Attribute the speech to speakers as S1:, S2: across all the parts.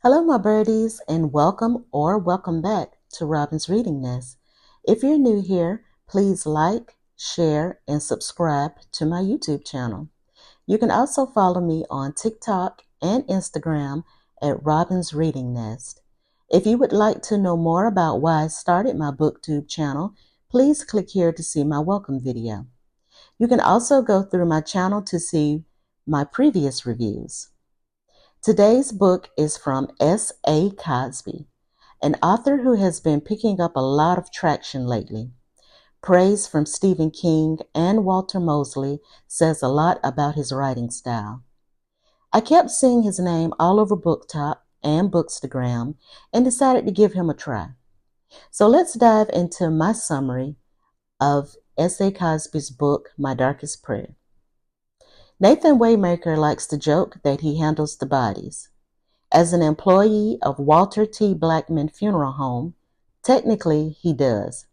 S1: Hello, my birdies, and welcome back to Robin's Reading Nest. If you're new here, please like, share, and subscribe to my YouTube channel. You can also follow me on TikTok and Instagram at Robin's Reading Nest. If you would like to know more about why I started my BookTube channel, please click here to see my welcome video. You can also go through my channel to see my previous reviews. Today's book is from S.A. Cosby, an author who has been picking up a lot of traction lately. Praise from Stephen King and Walter Mosley says a lot about his writing style. I kept seeing his name all over BookTok and Bookstagram and decided to give him a try. So let's dive into my summary of S.A. Cosby's book, My Darkest Prayer. Nathan Waymaker likes to joke that he handles the bodies. As an employee of Walter T. Blackmon Funeral Home, technically he does.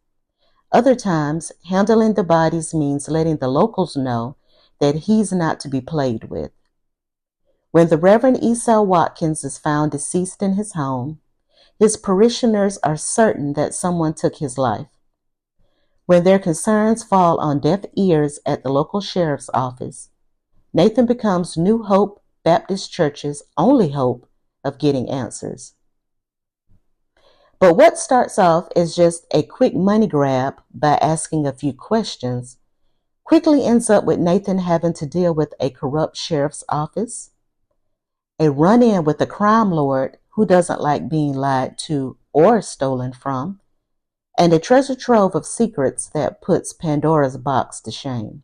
S1: Other times, handling the bodies means letting the locals know that he's not to be played with. When the Reverend Esau Watkins is found deceased in his home, his parishioners are certain that someone took his life. When their concerns fall on deaf ears at the local sheriff's office, Nathan becomes New Hope Baptist Church's only hope of getting answers. But what starts off as just a quick money grab by asking a few questions quickly ends up with Nathan having to deal with a corrupt sheriff's office, a run-in with a crime lord who doesn't like being lied to or stolen from, and a treasure trove of secrets that puts Pandora's box to shame.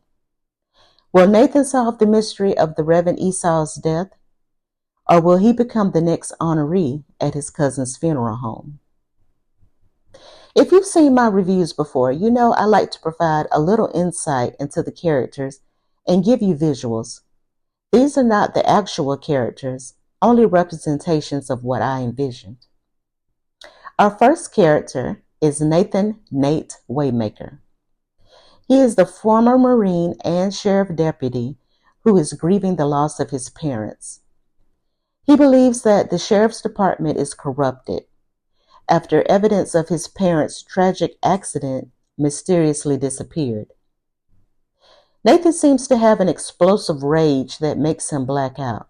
S1: Will Nathan solve the mystery of the Reverend Esau's death, or will he become the next honoree at his cousin's funeral home? If you've seen my reviews before, you know I like to provide a little insight into the characters and give you visuals. These are not the actual characters, only representations of what I envisioned. Our first character is Nathan Nate Waymaker. He is the former Marine and sheriff deputy who is grieving the loss of his parents. He believes that the sheriff's department is corrupted after evidence of his parents' tragic accident mysteriously disappeared. Nathan seems to have an explosive rage that makes him black out.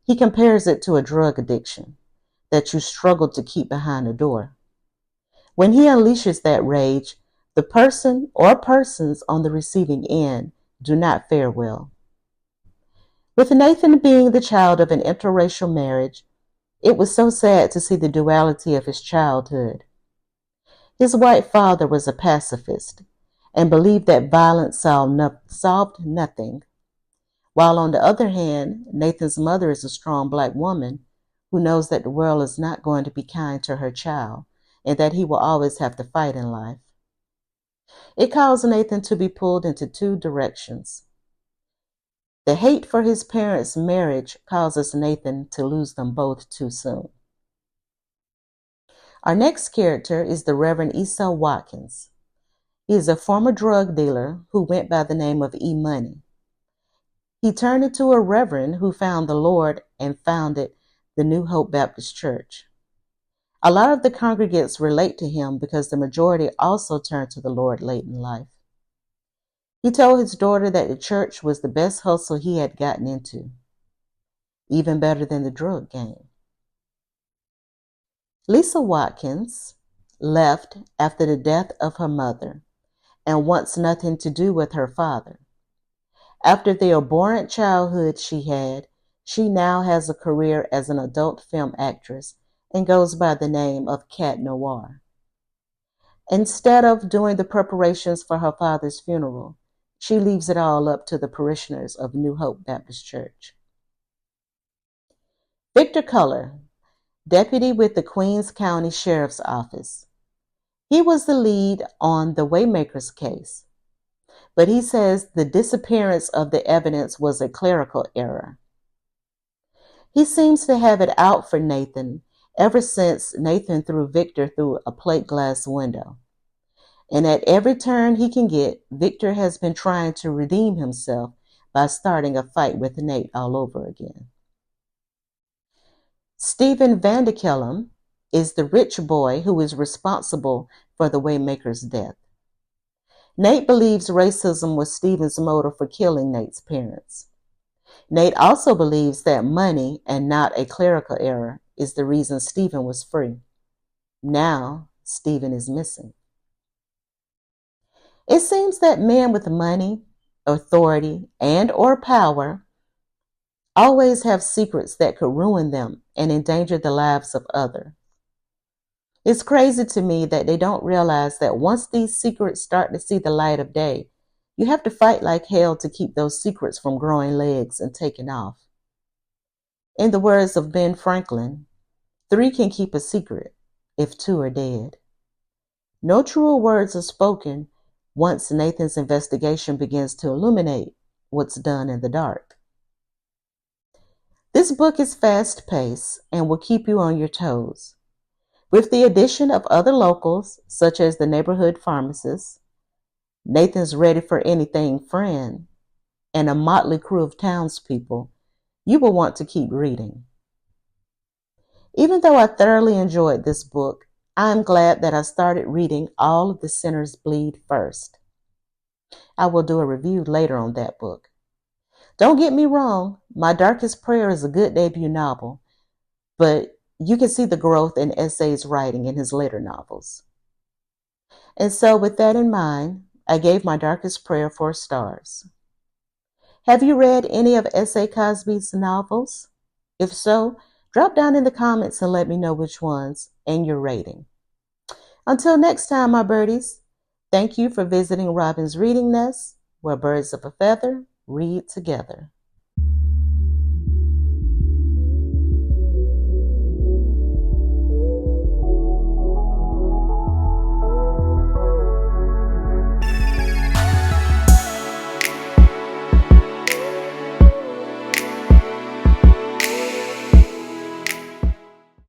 S1: He compares it to a drug addiction that you struggle to keep behind a door. When he unleashes that rage, the person or persons on the receiving end do not fare well. With Nathan being the child of an interracial marriage, it was so sad to see the duality of his childhood. His white father was a pacifist and believed that violence solved nothing, while on the other hand, Nathan's mother is a strong black woman who knows that the world is not going to be kind to her child and that he will always have to fight in life. It caused Nathan to be pulled into two directions. The hate for his parents' marriage causes Nathan to lose them both too soon. Our next character is the Reverend Esau Watkins. He is a former drug dealer who went by the name of E-Money. He turned into a reverend who found the Lord and founded the New Hope Baptist Church. A lot of the congregants relate to him because the majority also turned to the Lord late in life. He told his daughter that the church was the best hustle he had gotten into, even better than the drug game. Lisa Watkins left after the death of her mother and wants nothing to do with her father. After the abhorrent childhood she had, she now has a career as an adult film actress and goes by the name of Cat Noir. Instead of doing the preparations for her father's funeral, she leaves it all up to the parishioners of New Hope Baptist Church. Victor Culler, deputy with the Queens County Sheriff's Office. He was the lead on the Waymaker's case, but he says the disappearance of the evidence was a clerical error. He seems to have it out for Nathan ever since Nathan threw Victor through a plate glass window. And at every turn he can get, Victor has been trying to redeem himself by starting a fight with Nate all over again. Stephen Vanderkellen is the rich boy who is responsible for the Waymaker's death. Nate believes racism was Stephen's motive for killing Nate's parents. Nate also believes that money and not a clerical error is the reason Stephen was free. Now, Stephen is missing. It seems that men with money, authority, and or power always have secrets that could ruin them and endanger the lives of others. It's crazy to me that they don't realize that once these secrets start to see the light of day, you have to fight like hell to keep those secrets from growing legs and taking off. In the words of Ben Franklin, 3 can keep a secret if 2 are dead. No truer words are spoken once Nathan's investigation begins to illuminate what's done in the dark. This book is fast-paced and will keep you on your toes. With the addition of other locals, such as the neighborhood pharmacist, Nathan's ready-for-anything friend, and a motley crew of townspeople, you will want to keep reading. Even though I thoroughly enjoyed this book, I am glad that I started reading All of the Sinners Bleed first. I will do a review later on that book. Don't get me wrong, My Darkest Prayer is a good debut novel, but you can see the growth in S.A.'s writing in his later novels. And so with that in mind, I gave My Darkest Prayer 4 stars. Have you read any of S.A. Cosby's novels? If so, drop down in the comments and let me know which ones and your rating. Until next time, my birdies, thank you for visiting Robin's Reading Nest, where birds of a feather read together.